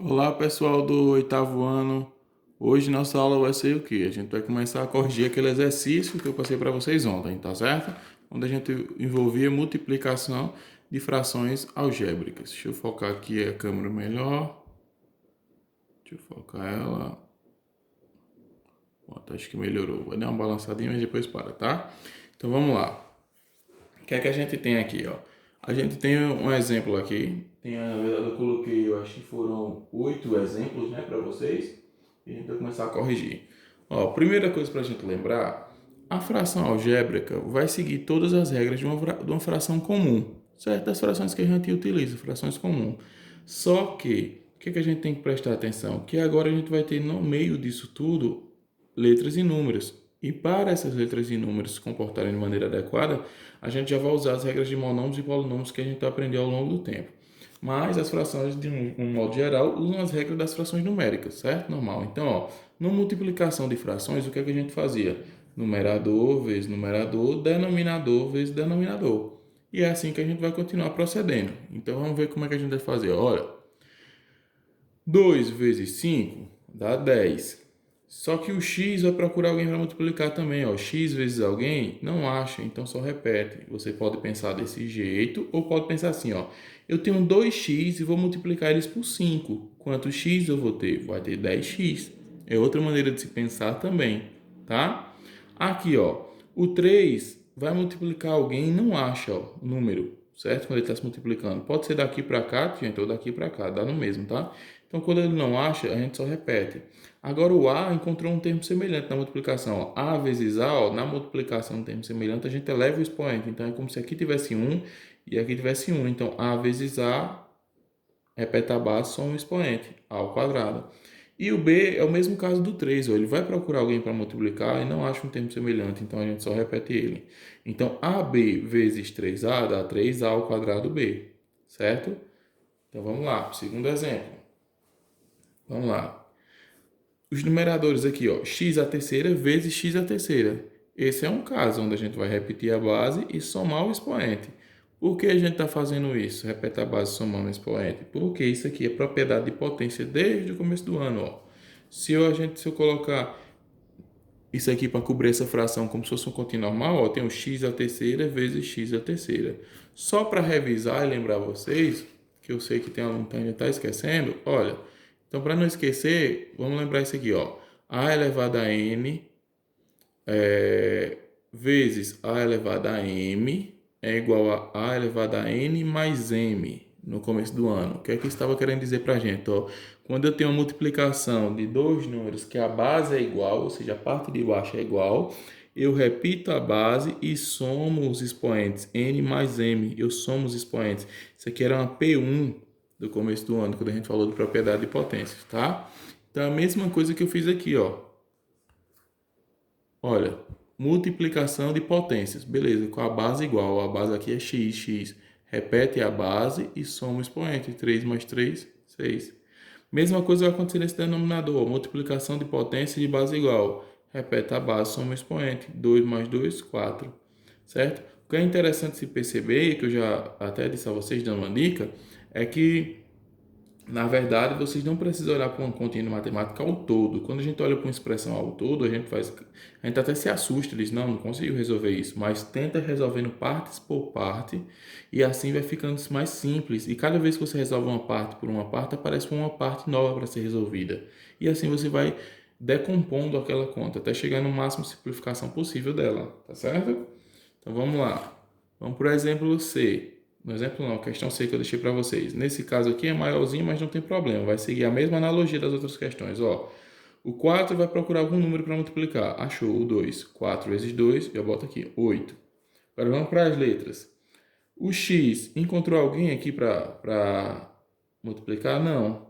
Olá pessoal do oitavo ano, hoje nossa aula vai ser o quê? A gente vai começar a corrigir aquele exercício que eu passei para vocês ontem, tá certo? Onde a gente envolvia multiplicação de frações algébricas. Deixa eu focar aqui a câmera melhor. Deixa eu focar ela. Pronto, acho que melhorou. Vai dar uma balançadinha, mas depois para, tá? Então vamos lá. O que é que a gente tem aqui, ó? A gente tem um exemplo aqui. Na verdade, eu coloquei, eu acho que foram 8 exemplos, né, para vocês. E a gente vai começar a corrigir. Ó, primeira coisa para a gente lembrar, a fração algébrica vai seguir todas as regras de uma fração comum, certo? Das frações que a gente utiliza, frações comuns. Só que, o que a gente tem que prestar atenção? Que agora a gente vai ter no meio disso tudo letras e números. E para essas letras e números se comportarem de maneira adequada, a gente já vai usar as regras de monômios e polinômios que a gente aprendeu ao longo do tempo. Mas as frações, de um modo geral, usam as regras das frações numéricas, certo? Normal. Então, ó, na multiplicação de frações, o que é que a gente fazia? Numerador vezes numerador, denominador vezes denominador. E é assim que a gente vai continuar procedendo. Então, vamos ver como é que a gente vai fazer. Olha, 2 vezes 5 dá 10. Só que o x vai procurar alguém para multiplicar também, ó. X vezes alguém não acha, então só repete. Você pode pensar desse jeito ou pode pensar assim, ó. Eu tenho 2x e vou multiplicar eles por 5. Quantos x eu vou ter? Vai ter 10x. É outra maneira de se pensar também, tá? Aqui, ó. O 3 vai multiplicar alguém e não acha, ó, o número, certo? Quando ele está se multiplicando. Pode ser daqui para cá, gente, ou daqui para cá, dá no mesmo, tá? Então, quando ele não acha, a gente só repete. Agora, o A encontrou um termo semelhante na multiplicação. Ó. A vezes A, ó, na multiplicação, um termo semelhante, a gente eleva o expoente. Então, é como se aqui tivesse 1 e aqui tivesse 1. Então, A vezes A, repete a base, soma o expoente, A ao quadrado. E o B é o mesmo caso do 3. Ó. Ele vai procurar alguém para multiplicar e não acha um termo semelhante. Então, a gente só repete ele. Então, AB vezes 3A dá 3A ao quadrado B. Certo? Então, vamos lá. Segundo exemplo. Vamos lá. Os numeradores aqui, ó, x à terceira vezes x à terceira. Esse é um caso onde a gente vai repetir a base e somar o expoente. Por que a gente está fazendo isso? Repete a base somando o expoente. Porque isso aqui é propriedade de potência desde o começo do ano. Ó. Se eu colocar isso aqui para cobrir essa fração como se fosse um contínuo normal, ó, tem o x à terceira vezes x à terceira. Só para revisar e lembrar vocês, que eu sei que tem aluno que ainda está esquecendo, olha, então para não esquecer, vamos lembrar isso aqui, ó, a elevado a n vezes a elevado a m é igual a elevado a n mais m no começo do ano. O que é que estava querendo dizer para a gente? Ó, quando eu tenho uma multiplicação de dois números que a base é igual, ou seja, a parte de baixo é igual, eu repito a base e somo os expoentes, n mais m, eu somo os expoentes. Isso aqui era uma P1 do começo do ano, quando a gente falou de propriedade de potências, tá? Então, a mesma coisa que eu fiz aqui, ó. Olha, multiplicação de potências. Beleza, com a base igual. A base aqui é x, x. Repete a base e soma o expoente. 3 mais 3, 6. Mesma coisa vai acontecer nesse denominador. Multiplicação de potência de base igual. Repete a base, soma o expoente. 2 mais 2, 4. Certo? O que é interessante se perceber, que eu já até disse a vocês dando uma dica, é que na verdade, vocês não precisam olhar para uma contínua matemática ao todo. Quando a gente olha para uma expressão ao todo, a gente até se assusta, diz, não consigo resolver isso, mas tenta resolvendo partes por parte e assim vai ficando mais simples. E cada vez que você resolve uma parte por uma parte, aparece uma parte nova para ser resolvida. E assim você vai decompondo aquela conta até chegar no máximo de simplificação possível dela, tá certo? Então vamos lá. Vamos para o exemplo C. No exemplo não, questão C que eu deixei para vocês. Nesse caso aqui é maiorzinho, mas não tem problema. Vai seguir a mesma analogia das outras questões. Ó, o 4 vai procurar algum número para multiplicar. Achou o 2. 4 vezes 2, eu boto aqui, 8. Agora vamos para as letras. O X encontrou alguém aqui para multiplicar? Não.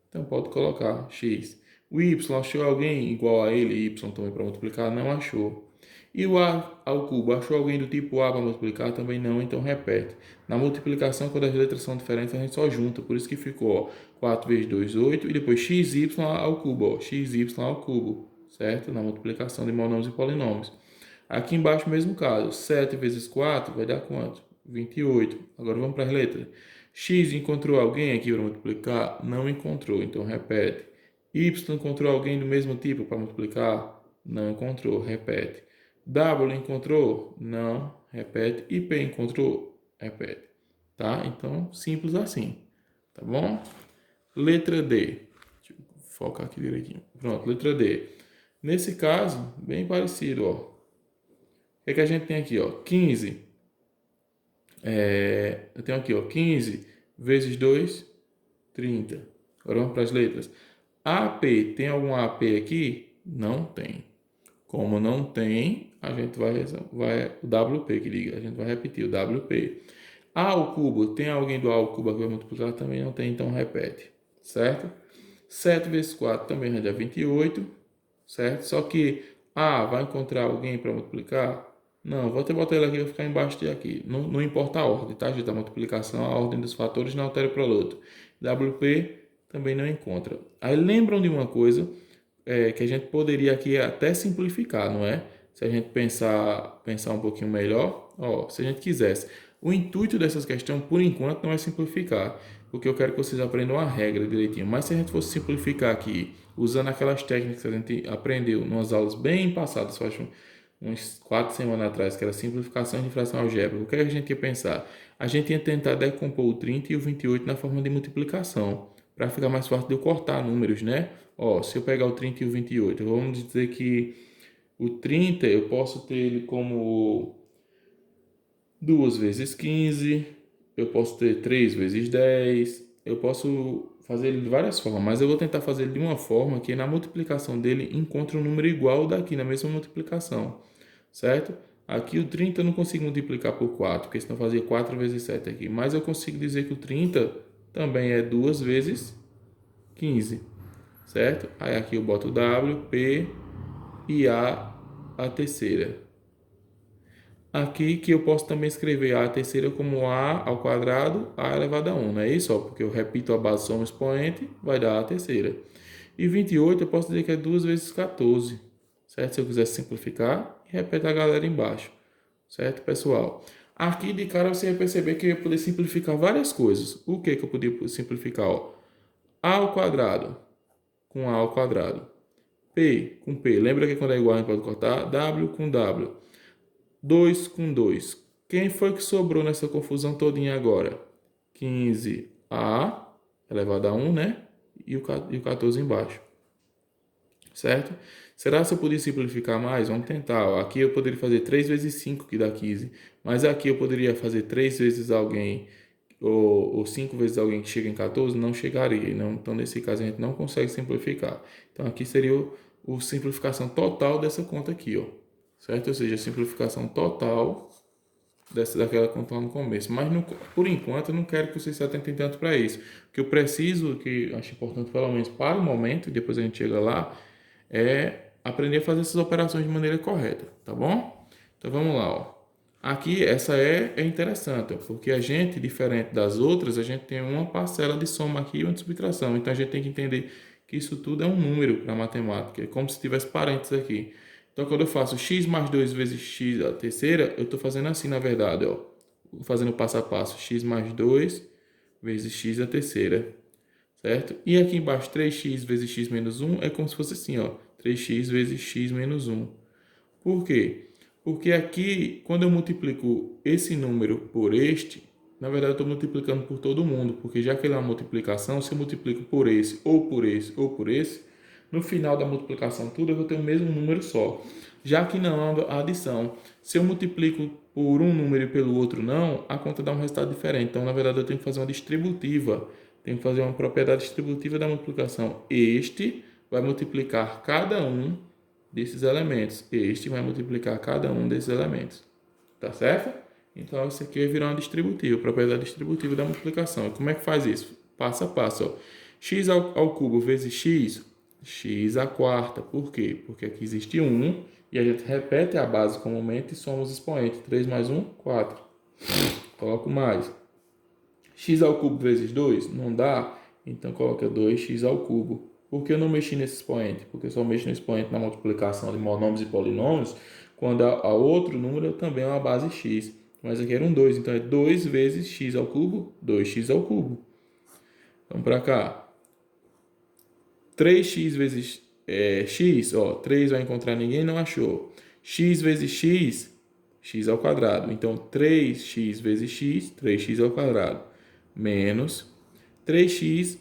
Então pode colocar X. O Y achou alguém igual a ele, Y também para multiplicar? Não achou. E o A ao cubo, achou alguém do tipo A para multiplicar? Também não, então repete. Na multiplicação, quando as letras são diferentes, a gente só junta. Por isso que ficou ó, 4 vezes 2, 8. E depois xy ao cubo, ó, xy ao cubo, certo? Na multiplicação de monômios e polinômios. Aqui embaixo, mesmo caso. 7 vezes 4 vai dar quanto? 28. Agora vamos para as letras. X encontrou alguém aqui para multiplicar? Não encontrou, então repete. Y encontrou alguém do mesmo tipo para multiplicar? Não encontrou, repete. W encontrou? Não, repete. E P encontrou? Repete. Tá? Então, simples assim. Tá bom? Letra D. Deixa eu focar aqui direitinho. Pronto, letra D. Nesse caso, bem parecido, ó. O que é que a gente tem aqui, ó? 15. Eu tenho aqui, ó, 15 vezes 2, 30. Agora vamos para as letras. AP, tem algum AP aqui? Não tem. Como não tem, a gente vai o WP que liga, a gente vai repetir o WP. A ao cubo, tem alguém do A ao cubo que vai multiplicar? Também não tem, então repete, certo? 7 vezes 4 também vai dar 28, certo? Só que A vai encontrar alguém para multiplicar? Não, vou até botar ele aqui, vai ficar embaixo de aqui. Não, não importa a ordem, tá, gente? A multiplicação, a ordem dos fatores não altera o produto. WP também não encontra. Aí lembram de uma coisa que a gente poderia aqui até simplificar, não é? Se a gente pensar um pouquinho melhor, ó, se a gente quisesse. O intuito dessas questões, por enquanto, não é simplificar, porque eu quero que vocês aprendam a regra direitinho. Mas se a gente fosse simplificar aqui, usando aquelas técnicas que a gente aprendeu nas aulas bem passadas, eu acho uns 4 semanas atrás, que era simplificação de fração algébrica, o que a gente ia pensar? A gente ia tentar decompor o 30 e o 28 na forma de multiplicação, para ficar mais fácil de eu cortar números, né? Ó, se eu pegar o 30 e o 28, vamos dizer que o 30 eu posso ter ele como 2 vezes 15, eu posso ter 3 vezes 10, eu posso fazer ele de várias formas, mas eu vou tentar fazer ele de uma forma que na multiplicação dele encontre um número igual daqui, na mesma multiplicação, certo? Aqui o 30 eu não consigo multiplicar por 4, porque senão fazia 4 vezes 7 aqui, mas eu consigo dizer que o 30 também é 2 vezes 15, certo? Aí aqui eu boto W, P e a terceira. Aqui que eu posso também escrever a terceira como A ao quadrado, A elevado a 1, não é isso? Ó, porque eu repito a base soma expoente, vai dar a terceira. E 28 eu posso dizer que é 2 vezes 14, certo? Se eu quiser simplificar, repete a galera embaixo, certo, pessoal? Aqui de cara você vai perceber que eu ia poder simplificar várias coisas. O que que eu podia simplificar? Ó? A ao quadrado com A ao quadrado. P com P. Lembra que quando é igual a gente pode cortar? W com W. 2 com 2. Quem foi que sobrou nessa confusão todinha agora? 15A elevado a 1, né? E o 14 embaixo. Certo? Será que eu podia simplificar mais? Vamos tentar. Aqui eu poderia fazer 3 vezes 5, que dá 15. Mas aqui eu poderia fazer 3 vezes alguém, ou 5 vezes alguém que chega em 14, não chegaria. Não, então, nesse caso, a gente não consegue simplificar. Então, aqui seria a simplificação total dessa conta aqui, ó. Certo? Ou seja, a simplificação total daquela conta lá no começo. Mas, por enquanto, eu não quero que vocês se atentem tanto para isso. O que eu preciso, que eu acho importante, pelo menos para o momento, e depois a gente chega lá, é aprender a fazer essas operações de maneira correta, tá bom? Então, vamos lá, ó. Aqui, essa é interessante, ó, porque a gente, diferente das outras, a gente tem uma parcela de soma aqui e uma de subtração. Então, a gente tem que entender que isso tudo é um número para matemática. É como se tivesse parênteses aqui. Então, quando eu faço x mais 2 vezes x a terceira, eu estou fazendo assim, na verdade, ó. Fazendo passo a passo. X mais 2 vezes x a terceira, certo? E aqui embaixo, 3x vezes x menos 1 é como se fosse assim, ó. 3x vezes x menos 1. Por quê? Porque aqui, quando eu multiplico esse número por este, na verdade eu estou multiplicando por todo mundo, porque já que ele é uma multiplicação, se eu multiplico por esse, ou por esse, ou por esse, no final da multiplicação tudo eu vou ter o mesmo número só. Já que não é adição, se eu multiplico por um número e pelo outro não, a conta dá um resultado diferente. Então, na verdade, eu tenho que fazer uma distributiva. Tenho que fazer uma propriedade distributiva da multiplicação. Este vai multiplicar cada um desses elementos. Este vai multiplicar cada um desses elementos. Tá certo? Então, isso aqui vai virar uma distributiva, propriedade distributiva da multiplicação. E como é que faz isso? Passo a passo. Ó. X ao cubo vezes x, x à quarta. Por quê? Porque aqui existe 1 e a gente repete a base comumente e soma os expoentes. 3 mais 1, 4. Coloco mais. X ao cubo vezes 2, não dá? Então, coloca 2x ao cubo. Por que eu não mexi nesse expoente? Porque eu só mexo no expoente na multiplicação de monômios e polinômios quando a outro número também é uma base x. mas aqui era um 2, então é 2 vezes x ao cubo, 2x ao cubo. Vamos para cá. 3x vezes x, ó, 3 vai encontrar ninguém, não achou. X vezes x, x ao quadrado. Então, 3x vezes x, 3x ao quadrado. Menos 3x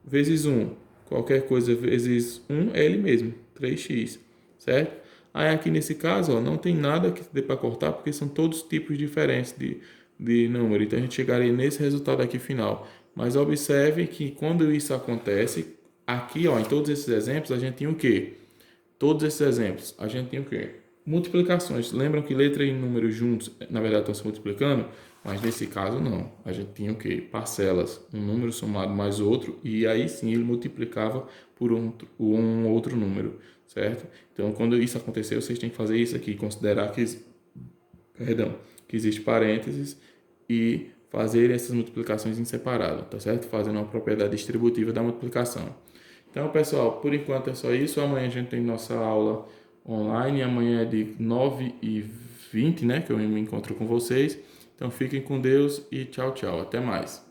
vezes 1. Qualquer coisa vezes 1 é ele mesmo, 3x, certo? Aí aqui nesse caso, ó, não tem nada que dê para cortar, porque são todos tipos diferentes de número. Então, a gente chegaria nesse resultado aqui final. Mas observe que quando isso acontece, aqui, ó, em todos esses exemplos, a gente tinha o quê? Todos esses exemplos, a gente tinha o quê? Multiplicações. Lembram que letra e número juntos, na verdade, estão se multiplicando? Mas nesse caso, não. A gente tinha o quê? Parcelas. Um número somado mais outro, e aí sim ele multiplicava por um outro número, certo? Então, quando isso acontecer, vocês têm que fazer isso aqui, considerar que existe parênteses e fazer essas multiplicações em separado, tá certo? Fazendo uma propriedade distributiva da multiplicação. Então, pessoal, por enquanto é só isso. Amanhã a gente tem nossa aula online. Amanhã é de 9h20, né? Que eu me encontro com vocês. Então, fiquem com Deus e tchau, tchau. Até mais.